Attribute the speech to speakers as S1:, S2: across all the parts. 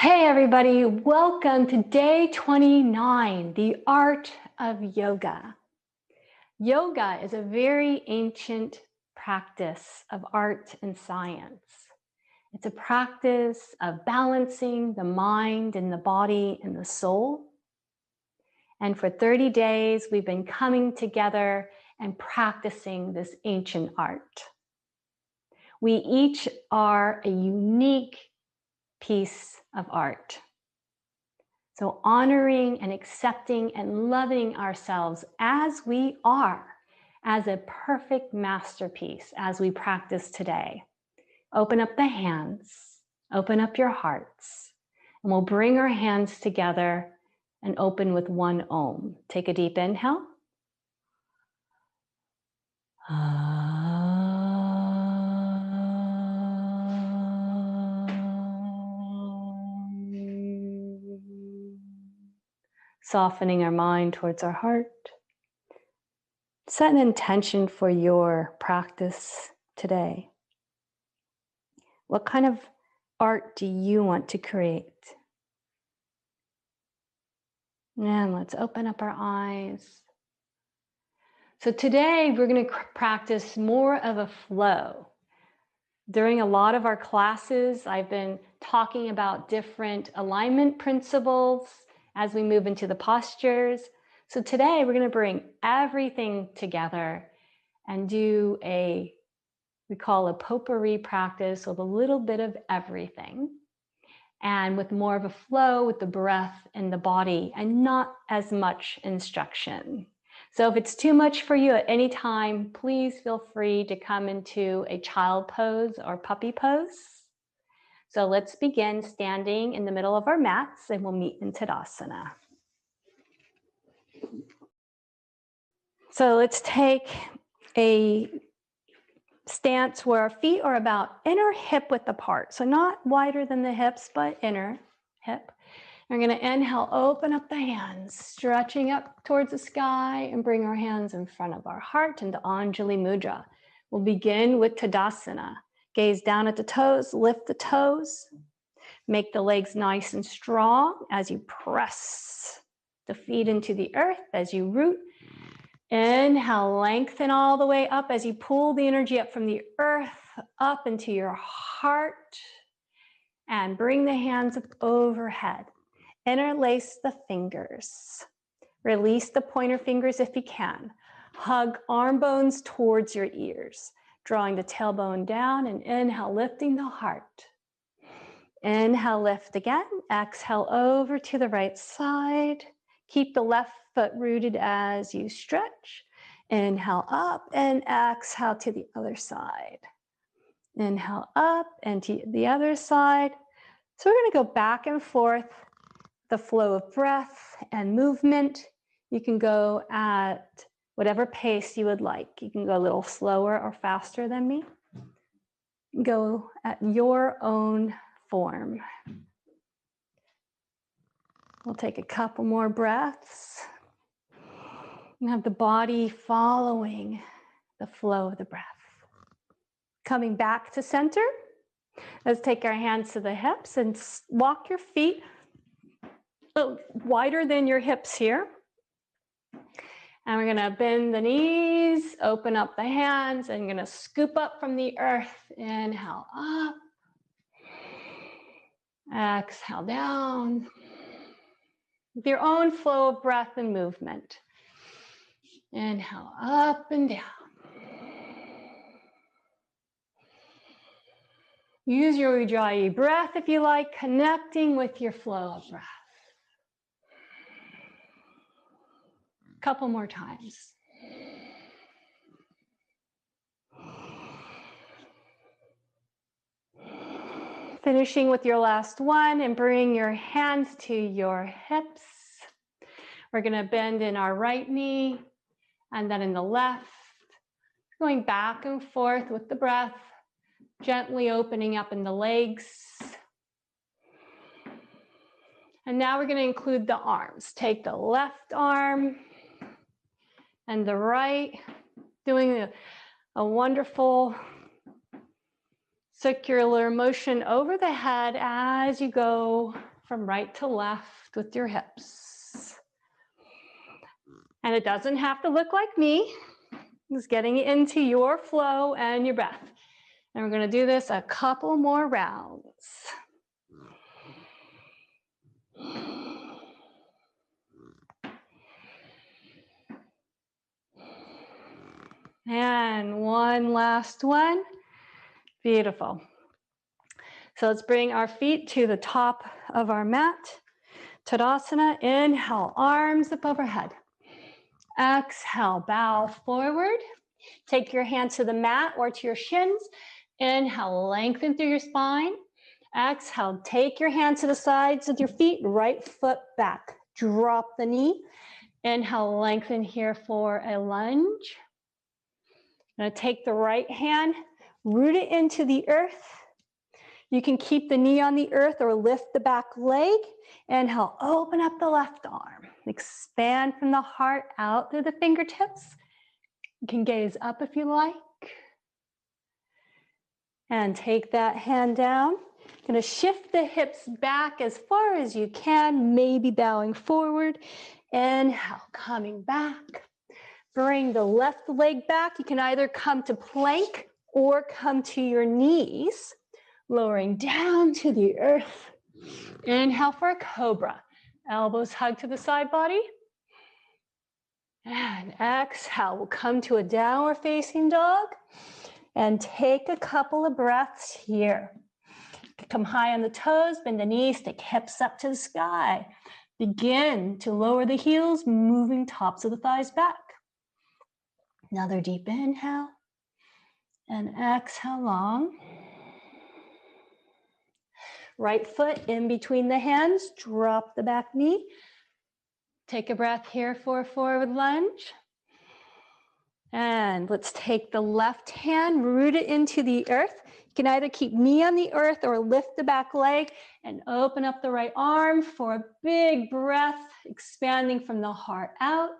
S1: Hey everybody, welcome to day 29, the art of yoga. Yoga is a very ancient practice of art and science. It's a practice of balancing the mind and the body and the soul. And for 30 days, we've been coming together and practicing this ancient art. We each are a unique piece of art. So honoring and accepting and loving ourselves as we are, as a perfect masterpiece as we practice today. Open up the hands, open up your hearts, and we'll bring our hands together and open with one Om. Take a deep inhale. Softening our mind towards our heart. Set an intention for your practice today. What kind of art do you want to create? And let's open up our eyes. So today we're going to practice more of a flow. During a lot of our classes, I've been talking about different alignment principles as we move into the postures. So today we're going to bring everything together and do we call a potpourri practice with a little bit of everything and with more of a flow with the breath and the body and not as much instruction. So if it's too much for you at any time, please feel free to come into a child pose or puppy pose. So let's begin standing in the middle of our mats and we'll meet in Tadasana. So let's take a stance where our feet are about inner hip width apart. So not wider than the hips, but inner hip. We're going to inhale, open up the hands, stretching up towards the sky and bring our hands in front of our heart into Anjali Mudra. We'll begin with Tadasana. Gaze down at the toes, lift the toes. Make the legs nice and strong as you press the feet into the earth, as you root. Inhale, lengthen all the way up as you pull the energy up from the earth, up into your heart. And bring the hands up overhead. Interlace the fingers. Release the pointer fingers if you can. Hug arm bones towards your ears. Drawing the tailbone down and inhale, lifting the heart. Inhale, lift again. Exhale over to the right side. Keep the left foot rooted as you stretch. Inhale up and exhale to the other side. Inhale up and to the other side. So we're going to go back and forth, the flow of breath and movement. You can go at whatever pace you would like. You can go a little slower or faster than me. Go at your own form. We'll take a couple more breaths and have the body following the flow of the breath. Coming back to center, let's take our hands to the hips and walk your feet a little wider than your hips here. And we're going to bend the knees, open up the hands, and going to scoop up from the earth. Inhale up. Exhale down. With your own flow of breath and movement. Inhale up and down. Use your Ujjayi breath if you like, connecting with your flow of breath. Couple more times. Finishing with your last one and bring your hands to your hips. We're going to bend in our right knee and then in the left. Going back and forth with the breath, gently opening up in the legs. And now we're going to include the arms. Take the left arm and the right, doing a wonderful circular motion over the head as you go from right to left with your hips. And it doesn't have to look like me. Just getting into your flow and your breath. And we're going to do this a couple more rounds. And one last one. Beautiful. So let's bring our feet to the top of our mat. Tadasana, inhale, arms up overhead. Exhale, bow forward. Take your hands to the mat or to your shins. Inhale, lengthen through your spine. Exhale, take your hands to the sides of your feet, right foot back. Drop the knee. Inhale, lengthen here for a lunge. I'm going to take the right hand, root it into the earth. You can keep the knee on the earth or lift the back leg. Inhale, open up the left arm. Expand from the heart out through the fingertips. You can gaze up if you like. And take that hand down. Going to shift the hips back as far as you can, maybe bowing forward. Inhale, coming back. Bring the left leg back. You can either come to plank or come to your knees, lowering down to the earth. Inhale for a cobra. Elbows hug to the side body. And exhale, we'll come to a downward facing dog. And take a couple of breaths here. Come high on the toes, bend the knees, take hips up to the sky. Begin to lower the heels, moving tops of the thighs back. Another deep inhale and exhale long. Right foot in between the hands, drop the back knee. Take a breath here for a forward lunge. And let's take the left hand, root it into the earth. You can either keep knee on the earth or lift the back leg and open up the right arm for a big breath, expanding from the heart out.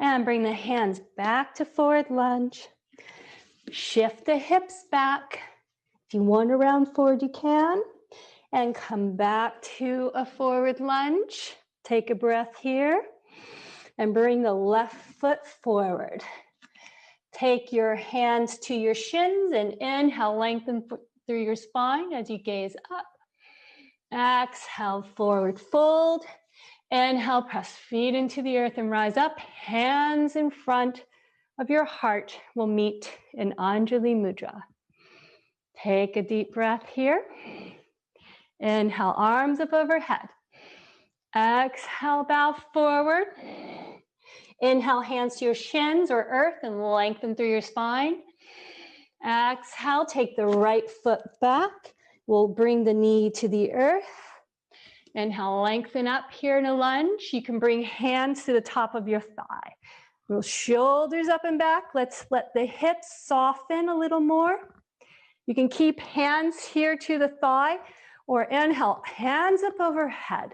S1: And bring the hands back to forward lunge. Shift the hips back. If you want to round forward, you can. And come back to a forward lunge. Take a breath here. And bring the left foot forward. Take your hands to your shins and inhale, lengthen through your spine as you gaze up. Exhale, forward fold. Inhale, press feet into the earth and rise up. Hands in front of your heart will meet in Anjali Mudra. Take a deep breath here. Inhale, arms up overhead. Exhale, bow forward. Inhale, hands to your shins or earth and lengthen through your spine. Exhale, take the right foot back. We'll bring the knee to the earth. Inhale, lengthen up here in a lunge. You can bring hands to the top of your thigh. Roll shoulders up and back. Let's let the hips soften a little more. You can keep hands here to the thigh or inhale, hands up overhead.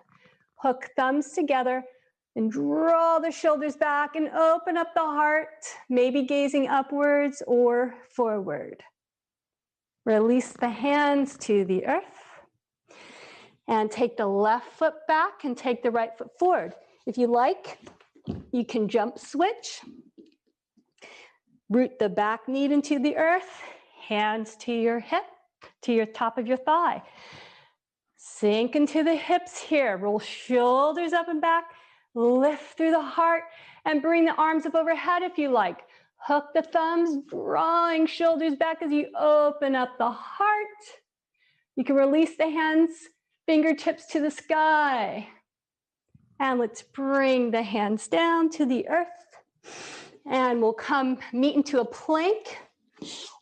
S1: Hook thumbs together and draw the shoulders back and open up the heart, maybe gazing upwards or forward. Release the hands to the earth. And take the left foot back and take the right foot forward. If you like, you can jump switch. Root the back knee into the earth, hands to your hip, to your top of your thigh. Sink into the hips here. Roll shoulders up and back, lift through the heart, and bring the arms up overhead if you like. Hook the thumbs, drawing shoulders back as you open up the heart. You can release the hands, fingertips to the sky. And let's bring the hands down to the earth. And we'll come meet into a plank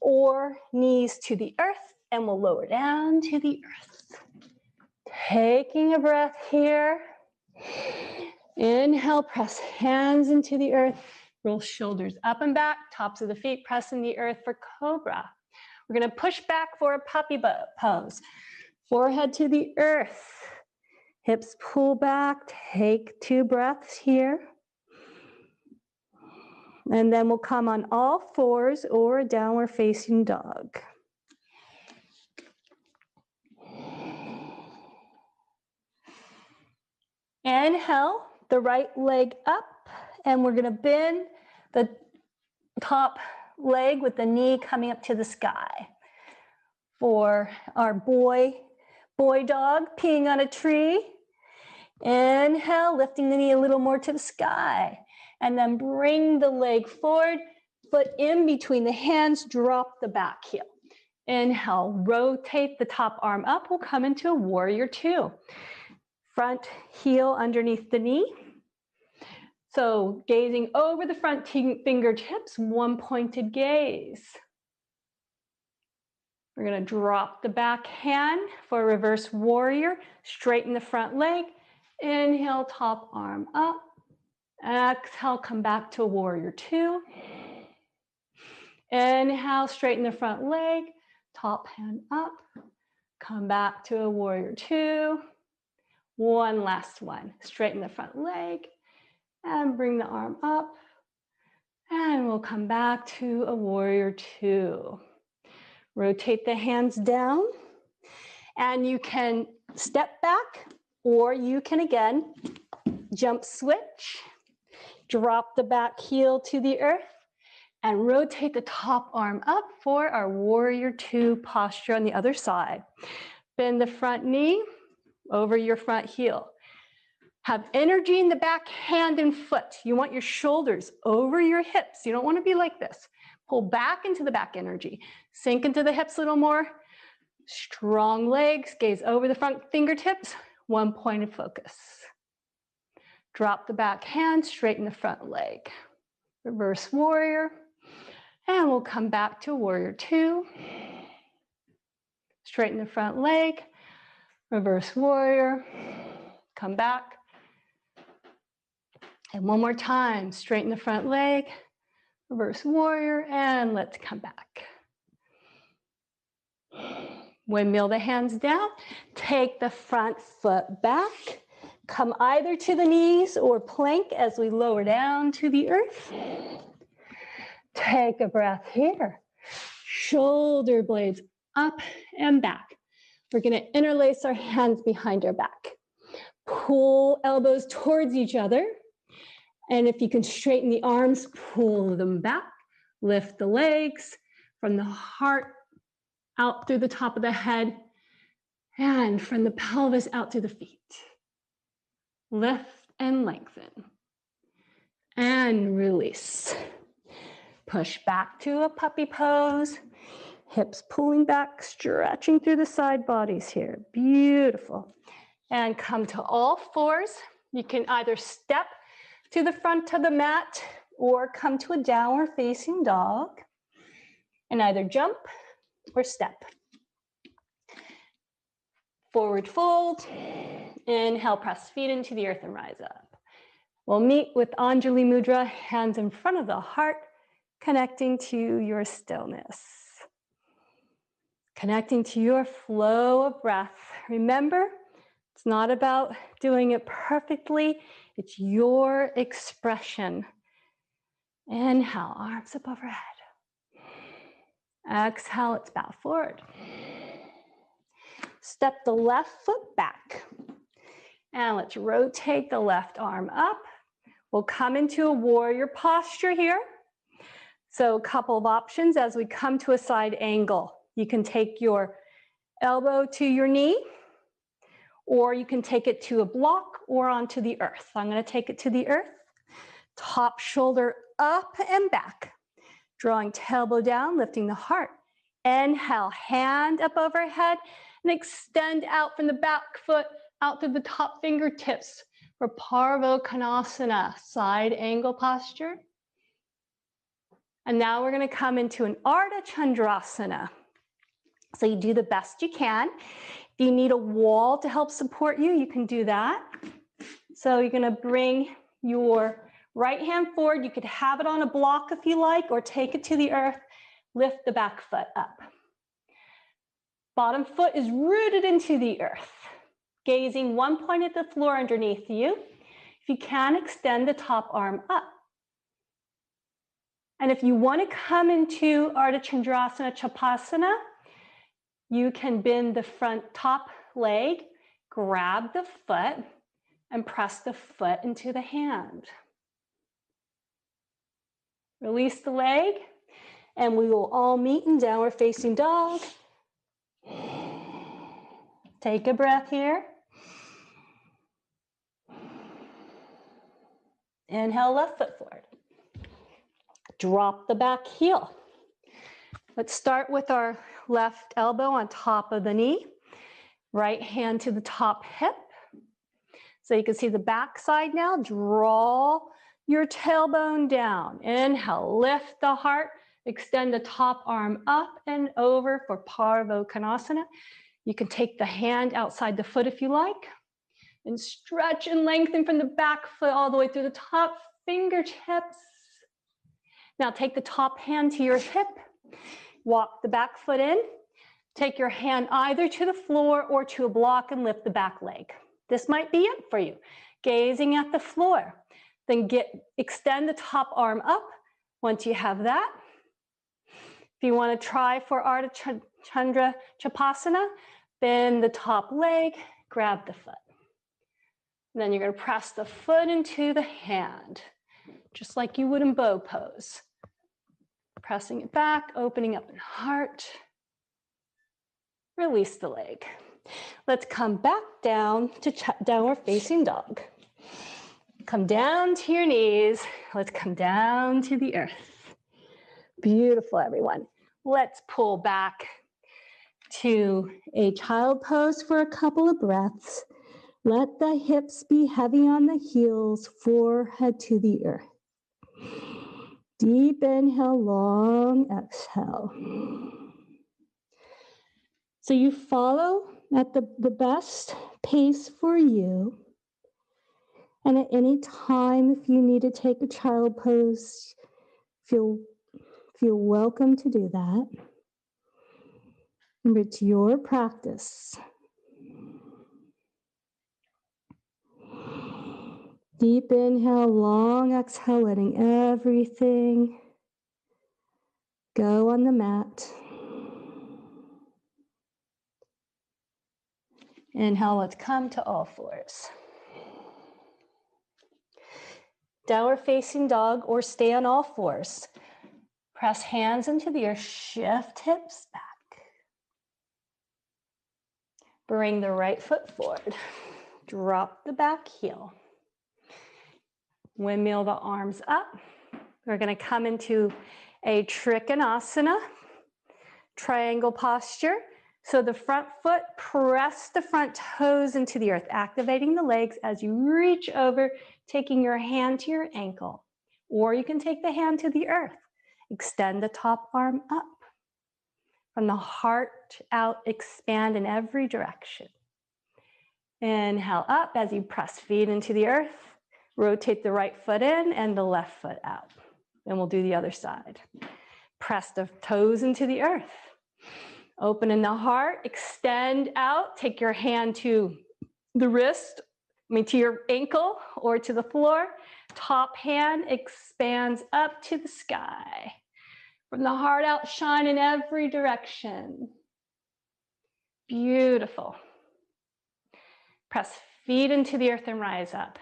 S1: or knees to the earth. And we'll lower down to the earth. Taking a breath here. Inhale, press hands into the earth. Roll shoulders up and back, tops of the feet pressing the earth for cobra. We're going to push back for a puppy pose. Forehead to the earth. Hips pull back. Take 2 breaths here. And then we'll come on all fours or a downward facing dog. Inhale, the right leg up, and we're gonna bend the top leg with the knee coming up to the sky. For our boy dog peeing on a tree. Inhale, lifting the knee a little more to the sky. And then bring the leg forward, foot in between the hands, drop the back heel. Inhale, rotate the top arm up. We'll come into a warrior two. Front heel underneath the knee. So gazing over the front fingertips, one pointed gaze. We're going to drop the back hand for a reverse warrior, straighten the front leg, inhale, top arm up, exhale, come back to warrior two. Inhale, straighten the front leg, top hand up, come back to a warrior two. One last one, straighten the front leg and bring the arm up, and we'll come back to a warrior two. Rotate the hands down, and you can step back, or you can again jump switch, drop the back heel to the earth, and rotate the top arm up for our warrior two posture on the other side. Bend the front knee over your front heel. Have energy in the back hand and foot. You want your shoulders over your hips. You don't want to be like this. Pull back into the back energy. Sink into the hips a little more. Strong legs, gaze over the front fingertips. One pointed focus. Drop the back hand, straighten the front leg. Reverse warrior. And we'll come back to warrior two. Straighten the front leg. Reverse warrior. Come back. And one more time, straighten the front leg. Reverse warrior, and let's come back. Windmill the hands down. Take the front foot back. Come either to the knees or plank as we lower down to the earth. Take a breath here. Shoulder blades up and back. We're going to interlace our hands behind our back. Pull elbows towards each other. And if you can straighten the arms, pull them back. Lift the legs from the heart out through the top of the head and from the pelvis out through the feet. Lift and lengthen. And release. Push back to a puppy pose. Hips pulling back, stretching through the side bodies here. Beautiful. And come to all fours. You can either step to the front of the mat or come to a downward facing dog and either jump or step. Forward fold. Inhale, press feet into the earth and rise up. We'll meet with Anjali Mudra, hands in front of the heart, connecting to your stillness. Connecting to your flow of breath. Remember, it's not about doing it perfectly. It's your expression. Inhale, arms up overhead. Exhale, let's bow forward. Step the left foot back. And let's rotate the left arm up. We'll come into a warrior posture here. So a couple of options as we come to a side angle. You can take your elbow to your knee, or you can take it to a block or onto the earth. I'm going to take it to the earth. Top shoulder up and back. Drawing tailbone down, lifting the heart. Inhale, hand up overhead, and extend out from the back foot out through the top fingertips for Parvo Konasana, side angle posture. And now we're going to come into an Ardha Chandrasana. So you do the best you can. If you need a wall to help support you, you can do that. So you're going to bring your right hand forward. You could have it on a block if you like, or take it to the earth. Lift the back foot up. Bottom foot is rooted into the earth. Gazing one point at the floor underneath you. If you can, extend the top arm up. And if you want to come into Ardha Chandrasana Chapasana, you can bend the front top leg, grab the foot, and press the foot into the hand. Release the leg, and we will all meet in downward facing dog. Take a breath here. Inhale, left foot forward. Drop the back heel. Let's start with our left elbow on top of the knee. Right hand to the top hip. So you can see the back side now. Draw your tailbone down. Inhale, lift the heart. Extend the top arm up and over for Parvo Konasana. You can take the hand outside the foot if you like. And stretch and lengthen from the back foot all the way through the top fingertips. Now take the top hand to your hip. Walk the back foot in. Take your hand either to the floor or to a block and lift the back leg. This might be it for you. Gazing at the floor. Then extend the top arm up. Once you have that, if you want to try for Ardha Chandra Chapasana, bend the top leg, grab the foot. And then you're going to press the foot into the hand, just like you would in bow pose. Pressing it back, opening up in heart. Release the leg. Let's come back down to downward facing dog. Come down to your knees. Let's come down to the earth. Beautiful, everyone. Let's pull back to a child pose for a couple of breaths. Let the hips be heavy on the heels, forehead to the earth. Deep inhale, long exhale. So you follow at the best pace for you. And at any time, if you need to take a child pose, feel welcome to do that. Remember, it's your practice. Deep inhale, long exhale, letting everything go on the mat. Inhale, let's come to all fours. Downward facing dog or stay on all fours. Press hands into the earth, shift hips back. Bring the right foot forward. Drop the back heel. Windmill the arms up. We're going to come into a Trikonasana, triangle posture. So the front foot, press the front toes into the earth, activating the legs as you reach over, taking your hand to your ankle. Or you can take the hand to the earth. Extend the top arm up. From the heart out, expand in every direction. Inhale up as you press feet into the earth. Rotate the right foot in and the left foot out. Then we'll do the other side. Press the toes into the earth. Open in the heart, extend out, take your hand to the wrist, to your ankle or to the floor. Top hand expands up to the sky. From the heart out, shine in every direction. Beautiful. Press feet into the earth and rise up.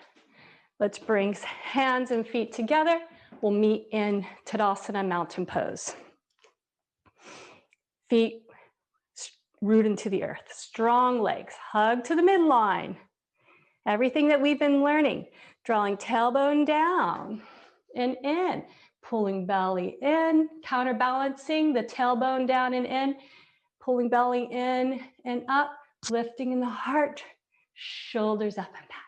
S1: Let's bring hands and feet together. We'll meet in Tadasana mountain pose. Feet root into the earth. Strong legs, hug to the midline. Everything that we've been learning. Drawing tailbone down and in. Pulling belly in, counterbalancing the tailbone down and in. Pulling belly in and up, lifting in the heart, shoulders up and back.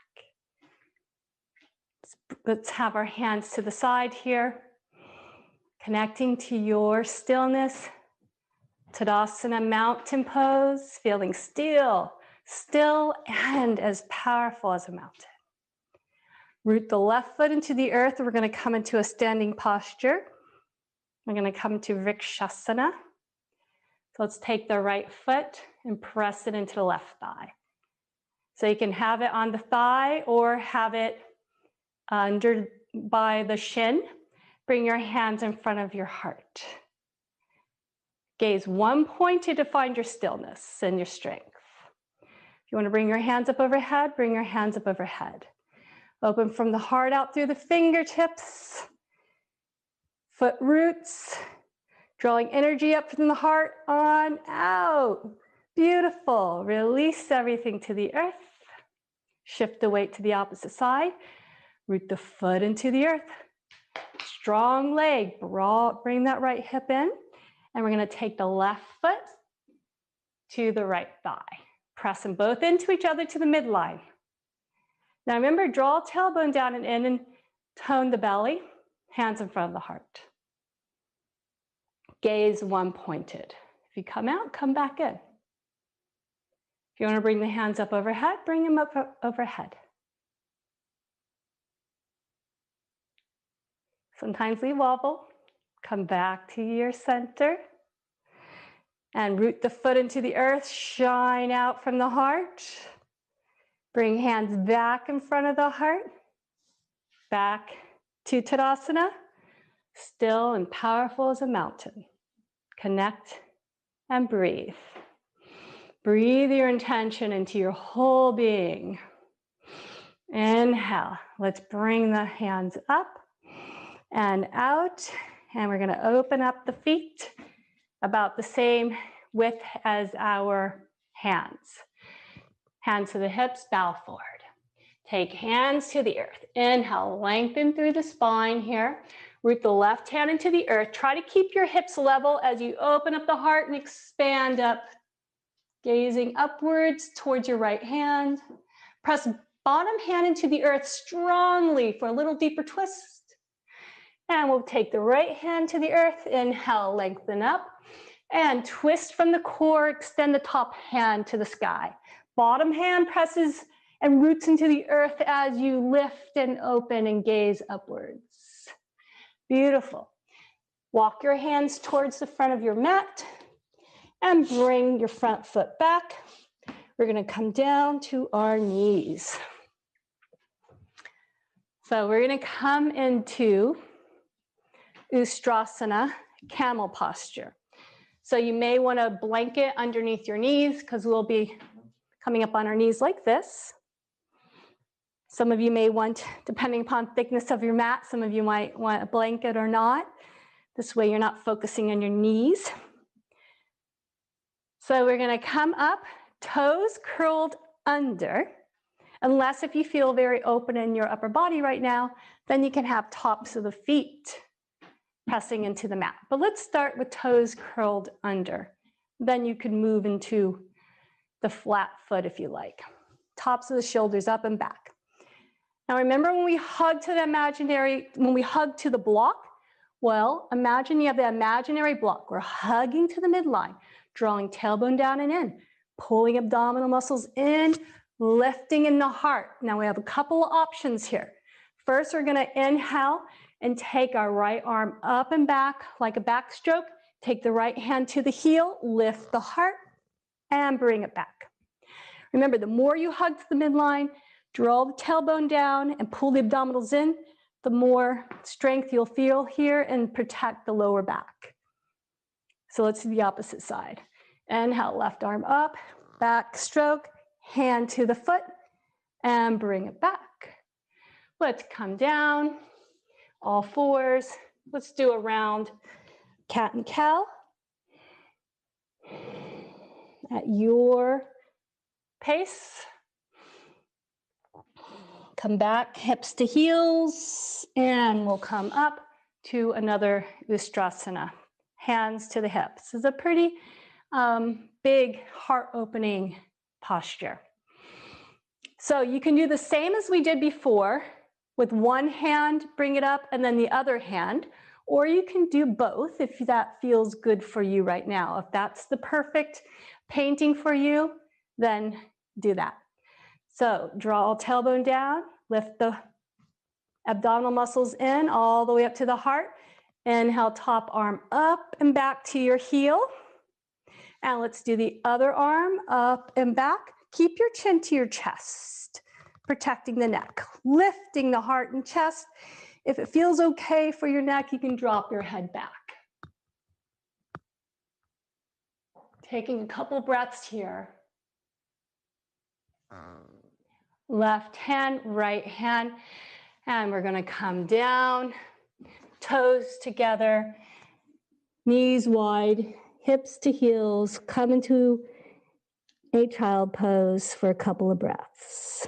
S1: Let's have our hands to the side here. Connecting to your stillness. Tadasana mountain pose, feeling still and as powerful as a mountain. Root the left foot into the earth. We're going to come into a standing posture. We're going to come to Vrikshasana. So let's take the right foot and press it into the left thigh. So you can have it on the thigh or have it under by the shin. Bring your hands in front of your heart. Gaze one point to find your stillness and your strength. If you want to bring your hands up overhead, bring your hands up overhead. Open from the heart out through the fingertips, foot roots, drawing energy up from the heart on out. Beautiful. Release everything to the earth. Shift the weight to the opposite side. Root the foot into the earth. Strong leg. Bring that right hip in. And we're going to take the left foot to the right thigh. Press them both into each other to the midline. Now remember, draw tailbone down and in and tone the belly. Hands in front of the heart. Gaze one pointed. If you come out, come back in. If you want to bring the hands up overhead, bring them up overhead. Sometimes we wobble. Come back to your center. And root the foot into the earth. Shine out from the heart. Bring hands back in front of the heart. Back to Tadasana. Still and powerful as a mountain. Connect and breathe. Breathe your intention into your whole being. Inhale. Let's bring the hands up and out. And we're going to open up the feet about the same width as our hands. Hands to the hips, bow forward. Take hands to the earth. Inhale, lengthen through the spine here. Root the left hand into the earth. Try to keep your hips level as you open up the heart and expand up. Gazing upwards towards your right hand. Press bottom hand into the earth strongly for a little deeper twist. And we'll take the right hand to the earth. Inhale, lengthen up. And twist from the core, extend the top hand to the sky. Bottom hand presses and roots into the earth as you lift and open and gaze upwards. Beautiful. Walk your hands towards the front of your mat and bring your front foot back. We're going to come down to our knees. So we're going to come into Ustrasana, camel posture. So you may want to blanket underneath your knees because we'll be coming up on our knees like this. Some of you may want, depending upon thickness of your mat, some of you might want a blanket or not. This way you're not focusing on your knees. So we're going to come up, toes curled under, unless if you feel very open in your upper body right now, then you can have tops of the feet pressing into the mat. But let's start with toes curled under. Then you can move into the flat foot if you like. Tops of the shoulders up and back. Now remember when we hug to the block? Well, imagine you have the imaginary block. We're hugging to the midline, drawing tailbone down and in, pulling abdominal muscles in, lifting in the heart. Now we have a couple of options here. First, we're going to inhale and take our right arm up and back like a backstroke. Take the right hand to the heel, lift the heart, and bring it back. Remember, the more you hug to the midline, draw the tailbone down and pull the abdominals in, the more strength you'll feel here and protect the lower back. So let's do the opposite side. Inhale, left arm up, back stroke, hand to the foot, and bring it back. Let's come down, all fours. Let's do a round cat and cow at your pace. Come back, hips to heels, and we'll come up to another Ustrasana. Hands to the hips. This is a pretty big heart-opening posture. So you can do the same as we did before. With one hand, bring it up, and then the other hand. Or you can do both if that feels good for you right now. If that's the perfect painting for you, then do that. So draw tailbone down, lift the abdominal muscles in all the way up to the heart. Inhale, top arm up and back to your heel. And let's do the other arm up and back. Keep your chin to your chest, protecting the neck, lifting the heart and chest. If it feels okay for your neck, you can drop your head back. Taking a couple breaths here. Left hand, right hand, and we're going to come down, toes together, knees wide, hips to heels, come into a child pose for a couple of breaths.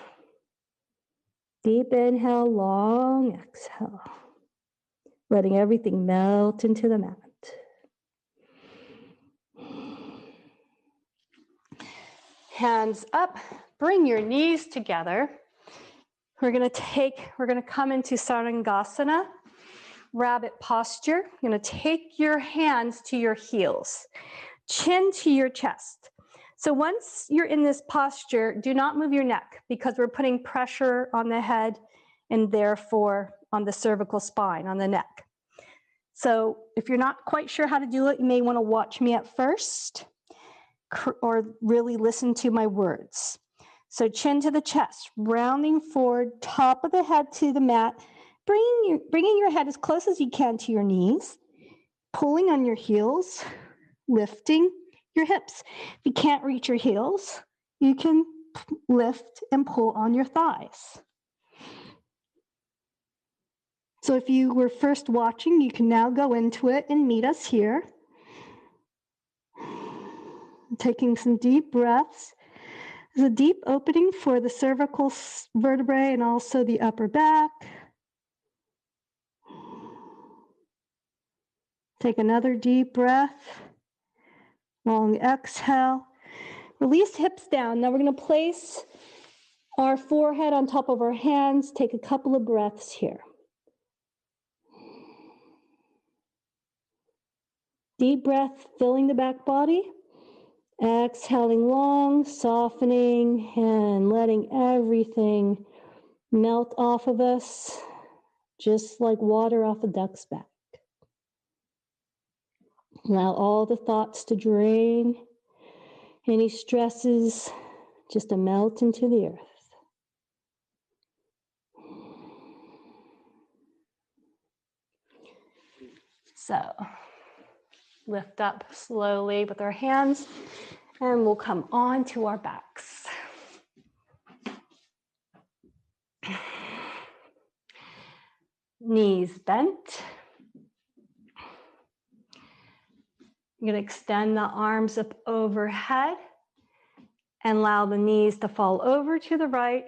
S1: Deep inhale, long exhale, letting everything melt into the mat. Hands up, bring your knees together. We're going to come into Sarangasana, rabbit posture. You're going to take your hands to your heels, chin to your chest. So once you're in this posture, do not move your neck because we're putting pressure on the head and therefore on the cervical spine, on the neck. So if you're not quite sure how to do it, you may want to watch me at first or really listen to my words. So chin to the chest, rounding forward, top of the head to the mat, bringing your head as close as you can to your knees, pulling on your heels, lifting your hips. If you can't reach your heels, you can lift and pull on your thighs. So if you were first watching, you can now go into it and meet us here. Taking some deep breaths. There's a deep opening for the cervical vertebrae and also the upper back. Take another deep breath. Long exhale. Release hips down. Now we're going to place our forehead on top of our hands. Take a couple of breaths here. Deep breath, filling the back body. Exhaling long, softening, and letting everything melt off of us, just like water off a duck's back. Allow all the thoughts to drain, any stresses just to melt into the earth. So, lift up slowly with our hands, and we'll come onto our backs. Knees bent. You're going to extend the arms up overhead and allow the knees to fall over to the right.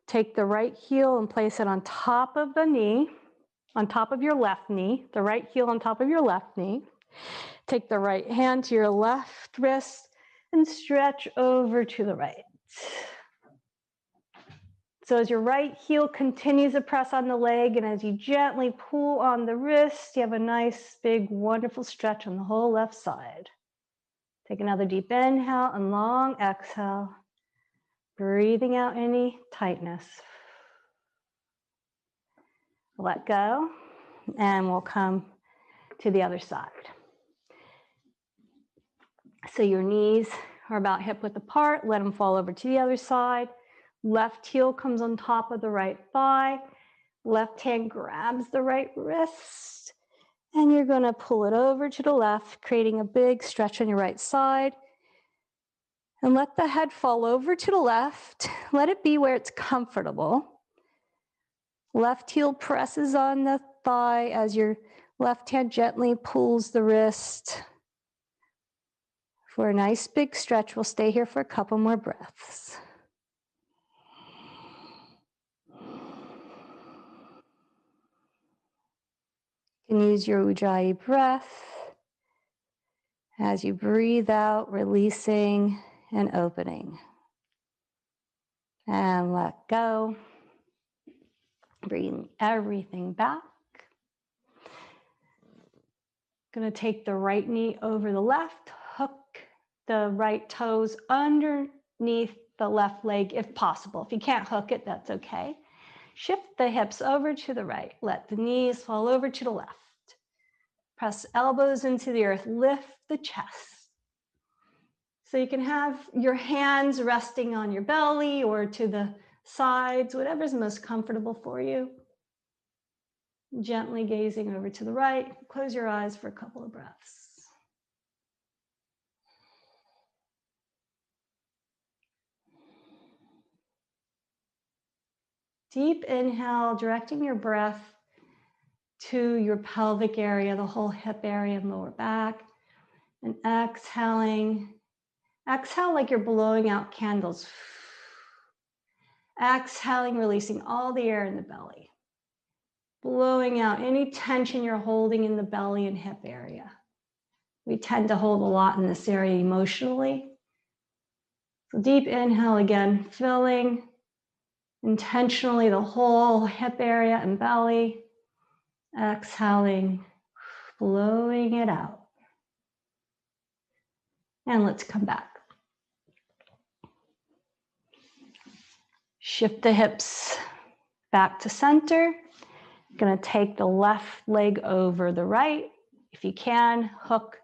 S1: Take the right heel and place it on top of the knee, on top of your left knee, the right heel on top of your left knee. Take the right hand to your left wrist and stretch over to the right. So as your right heel continues to press on the leg and as you gently pull on the wrist, you have a nice, big, wonderful stretch on the whole left side. Take another deep inhale and long exhale, breathing out any tightness. Let go, and we'll come to the other side. So your knees are about hip width apart. Let them fall over to the other side. Left heel comes on top of the right thigh. Left hand grabs the right wrist. And you're going to pull it over to the left, creating a big stretch on your right side. And let the head fall over to the left. Let it be where it's comfortable. Left heel presses on the thigh as your left hand gently pulls the wrist. For a nice big stretch, we'll stay here for a couple more breaths. You can use your Ujjayi breath as you breathe out, releasing and opening. And let go. Bring everything back. Going to take the right knee over the left, hook the right toes underneath the left leg if possible. If you can't hook it, that's okay. Shift the hips over to the right. Let the knees fall over to the left. Press elbows into the earth. Lift the chest. So you can have your hands resting on your belly or to the sides, whatever's most comfortable for you. Gently gazing over to the right. Close your eyes for a couple of breaths. Deep inhale, directing your breath to your pelvic area, the whole hip area and lower back. And exhaling. Exhale like you're blowing out candles. Exhaling, releasing all the air in the belly. Blowing out any tension you're holding in the belly and hip area. We tend to hold a lot in this area emotionally. So deep inhale again, filling intentionally the whole hip area and belly. Exhaling, blowing it out. And let's come back. Shift the hips back to center. Going to take the left leg over the right. If you can, hook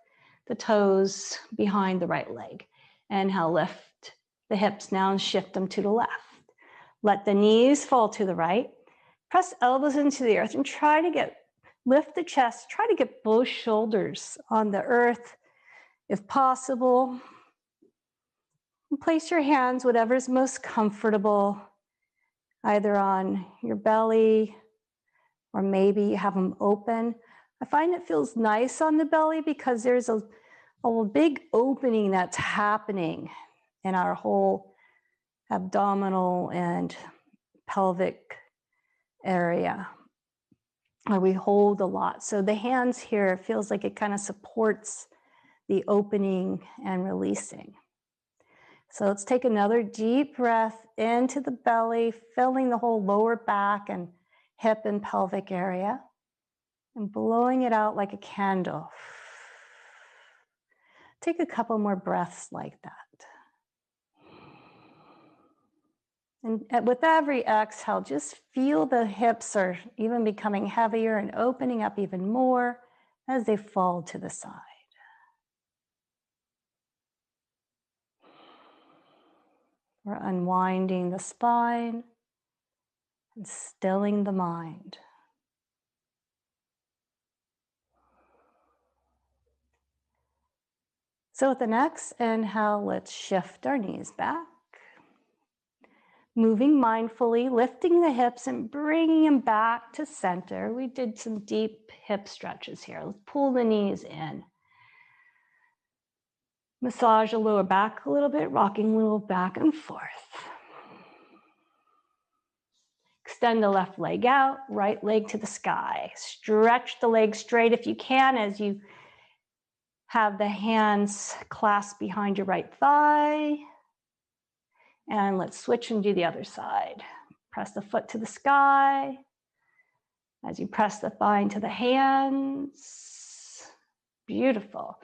S1: the toes behind the right leg. Inhale, lift the hips now and shift them to the left. Let the knees fall to the right. Press elbows into the earth and try to lift the chest. Try to get both shoulders on the earth if possible. And place your hands, whatever's most comfortable, either on your belly or maybe you have them open. I find it feels nice on the belly because there's a big opening that's happening in our whole abdominal and pelvic area where we hold a lot. So the hands here feels like it kind of supports the opening and releasing. So let's take another deep breath into the belly, filling the whole lower back and hip and pelvic area, and blowing it out like a candle. Take a couple more breaths like that. And with every exhale, just feel the hips are even becoming heavier and opening up even more as they fall to the side. We're unwinding the spine and stilling the mind. So with the next inhale, let's shift our knees back. Moving mindfully, lifting the hips and bringing them back to center. We did some deep hip stretches here. Let's pull the knees in. Massage the lower back a little bit, rocking a little back and forth. Extend the left leg out, right leg to the sky. Stretch the leg straight if you can as you have the hands clasped behind your right thigh. And let's switch and do the other side. Press the foot to the sky. As you press the thigh into the hands. Beautiful.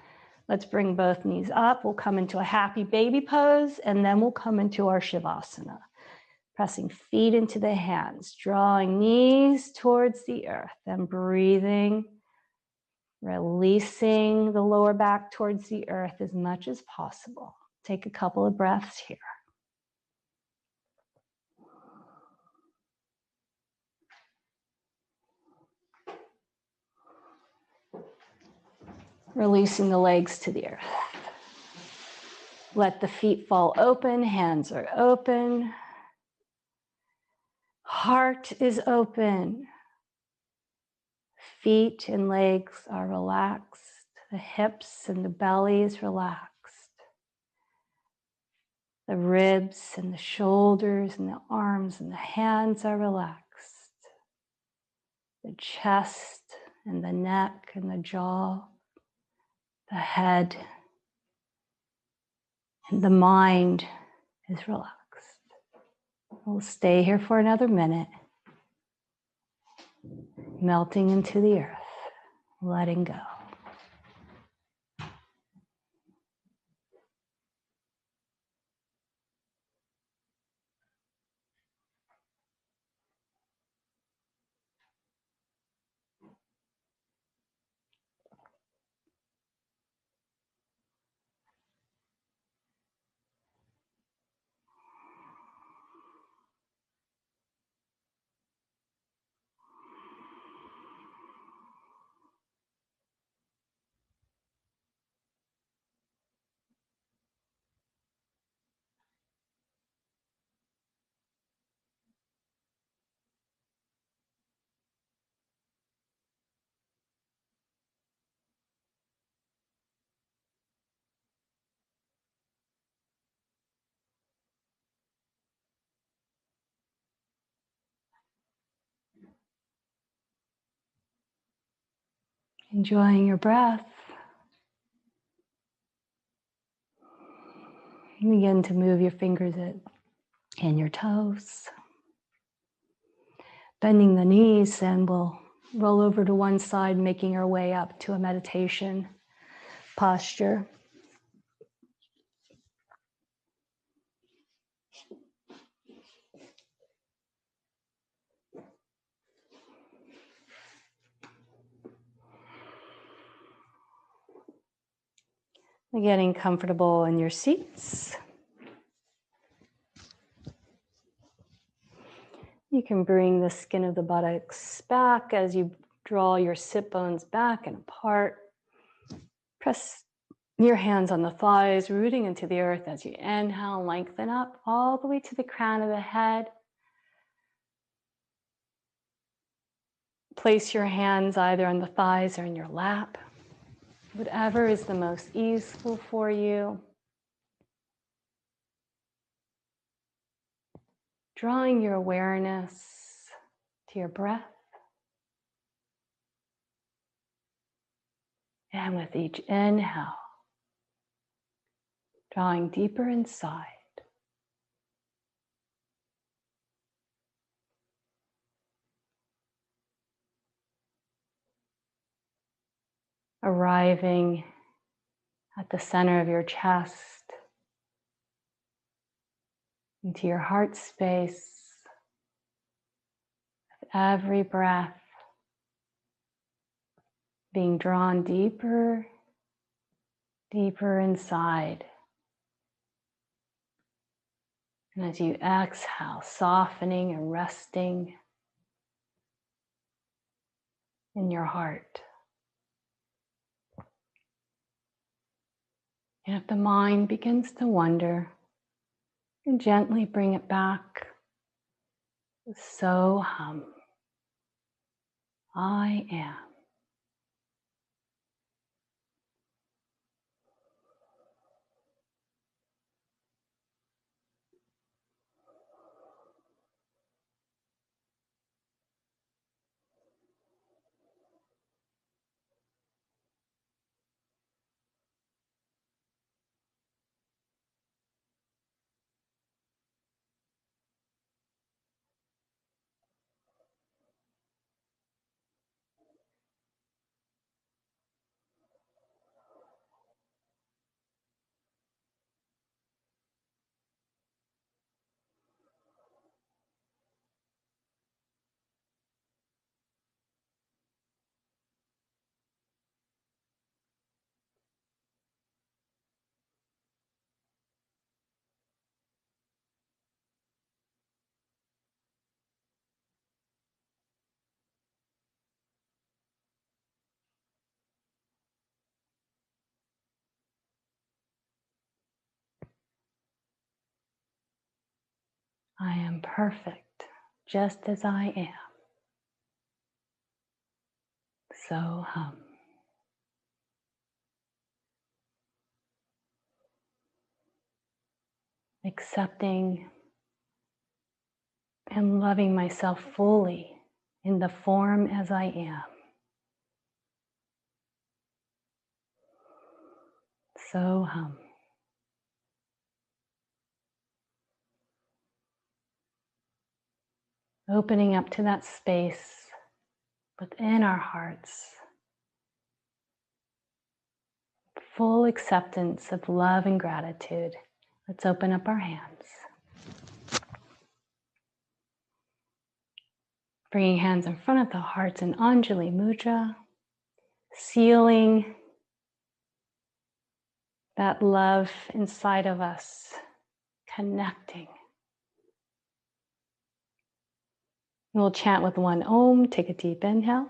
S1: Let's bring both knees up. We'll come into a happy baby pose, and then we'll come into our Shavasana. Pressing feet into the hands, drawing knees towards the earth, and breathing, releasing the lower back towards the earth as much as possible. Take a couple of breaths here. Releasing the legs to the earth. Let the feet fall open, hands are open. Heart is open. Feet and legs are relaxed. The hips and the belly is relaxed. The ribs and the shoulders and the arms and the hands are relaxed. The chest and the neck and the jaw, the head and the mind is relaxed. We'll stay here for another minute, melting into the earth, letting go. Enjoying your breath. Begin to move your fingers and your toes. Bending the knees, and we'll roll over to one side, making our way up to a meditation posture. Getting comfortable in your seats. You can bring the skin of the buttocks back as you draw your sit bones back and apart. Press your hands on the thighs, rooting into the earth as you inhale, lengthen up all the way to the crown of the head. Place your hands either on the thighs or in your lap, whatever is the most easeful for you. Drawing your awareness to your breath. And with each inhale, drawing deeper inside. Arriving at the center of your chest, into your heart space. With every breath, being drawn deeper, deeper inside. And as you exhale, softening and resting in your heart. And if the mind begins to wander, you gently bring it back. So hum. I am. I am perfect, just as I am. So hum. Accepting and loving myself fully in the form as I am. So hum. Opening up to that space within our hearts. Full acceptance of love and gratitude. Let's open up our hands. Bringing hands in front of the hearts in Anjali Mudra. Sealing that love inside of us. Connecting. We'll chant with one Om. Take a deep inhale.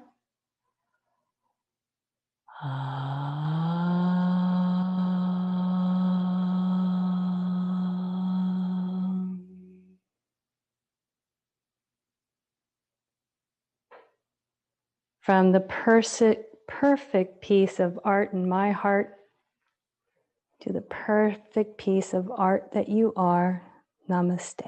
S1: From the perfect piece of art in my heart to the perfect piece of art that you are, namaste.